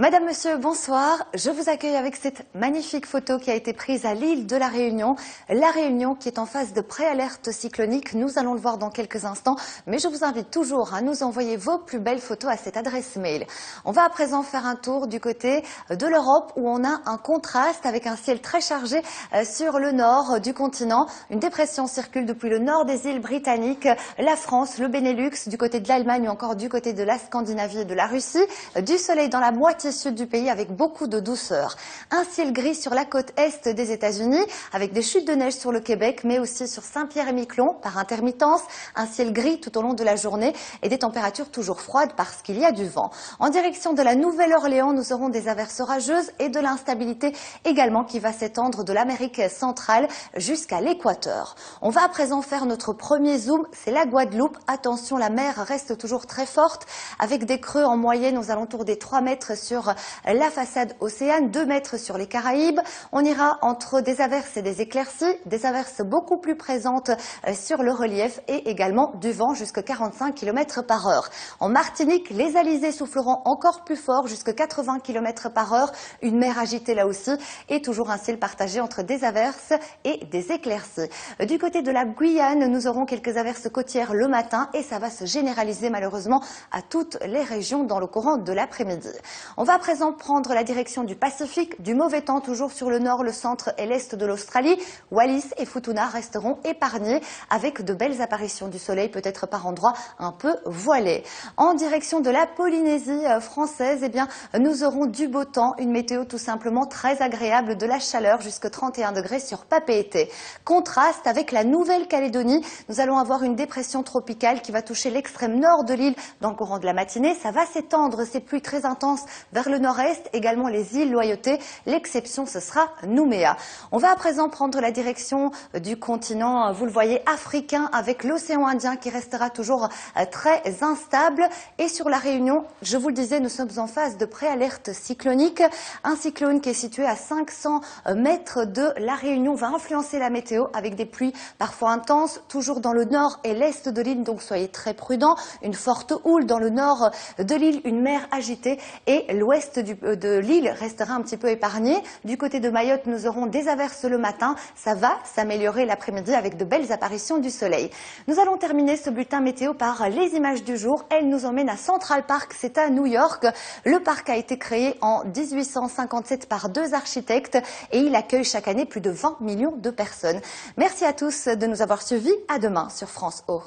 Madame, Monsieur, bonsoir. Je vous accueille avec cette magnifique photo qui a été prise à l'île de la Réunion. La Réunion qui est en phase de préalerte cyclonique. Nous allons le voir dans quelques instants, mais je vous invite toujours à nous envoyer vos plus belles photos à cette adresse mail. On va à présent faire un tour du côté de l'Europe où on a un contraste avec un ciel très chargé sur le nord du continent. Une dépression circule depuis le nord des îles britanniques, la France, le Benelux, du côté de l'Allemagne ou encore du côté de la Scandinavie et de la Russie. Du soleil dans la moitié sud du pays avec beaucoup de douceur. Un ciel gris sur la côte est des États-Unis avec des chutes de neige sur le Québec mais aussi sur Saint-Pierre-et-Miquelon par intermittence. Un ciel gris tout au long de la journée et des températures toujours froides parce qu'il y a du vent. En direction de la Nouvelle-Orléans, nous aurons des averses orageuses et de l'instabilité également qui va s'étendre de l'Amérique centrale jusqu'à l'équateur. On va à présent faire notre premier zoom, c'est la Guadeloupe. Attention, la mer reste toujours très forte avec des creux en moyenne aux alentours des 3 mètres sur la façade océane, 2 mètres sur les Caraïbes. On ira entre des averses et des éclaircies, des averses beaucoup plus présentes sur le relief et également du vent jusqu'à 45 km par heure. En Martinique, les alizés souffleront encore plus fort jusqu'à 80 km par heure. Une mer agitée là aussi et toujours un ciel partagé entre des averses et des éclaircies. Du côté de la Guyane, nous aurons quelques averses côtières le matin et ça va se généraliser malheureusement à toutes les régions dans le courant de l'après-midi. On va à présent prendre la direction du Pacifique, du mauvais temps toujours sur le nord, le centre et l'est de l'Australie. Wallis et Futuna resteront épargnés avec de belles apparitions du soleil, peut-être par endroits un peu voilés. En direction de la Polynésie française, eh bien, nous aurons du beau temps, une météo tout simplement très agréable, de la chaleur jusqu'à 31 degrés sur Papeete. Contraste avec la Nouvelle-Calédonie, nous allons avoir une dépression tropicale qui va toucher l'extrême nord de l'île dans le courant de la matinée. Ça va s'étendre, ces pluies très intenses vers le nord-est, également les îles Loyauté. L'exception, ce sera Nouméa. On va à présent prendre la direction du continent, vous le voyez, africain, avec l'océan Indien qui restera toujours très instable. Et sur la Réunion, je vous le disais, nous sommes en phase de préalerte cyclonique. Un cyclone qui est situé à 500 mètres de la Réunion va influencer la météo avec des pluies parfois intenses, toujours dans le nord et l'est de l'île, donc soyez très prudents. Une forte houle dans le nord de l'île, une mer agitée et l'ouest de l'île restera un petit peu épargné. Du côté de Mayotte, nous aurons des averses le matin. Ça va s'améliorer l'après-midi avec de belles apparitions du soleil. Nous allons terminer ce bulletin météo par les images du jour. Elles nous emmènent à Central Park, c'est à New York. Le parc a été créé en 1857 par 2 architectes et il accueille chaque année plus de 20 millions de personnes. Merci à tous de nous avoir suivis. À demain sur France O.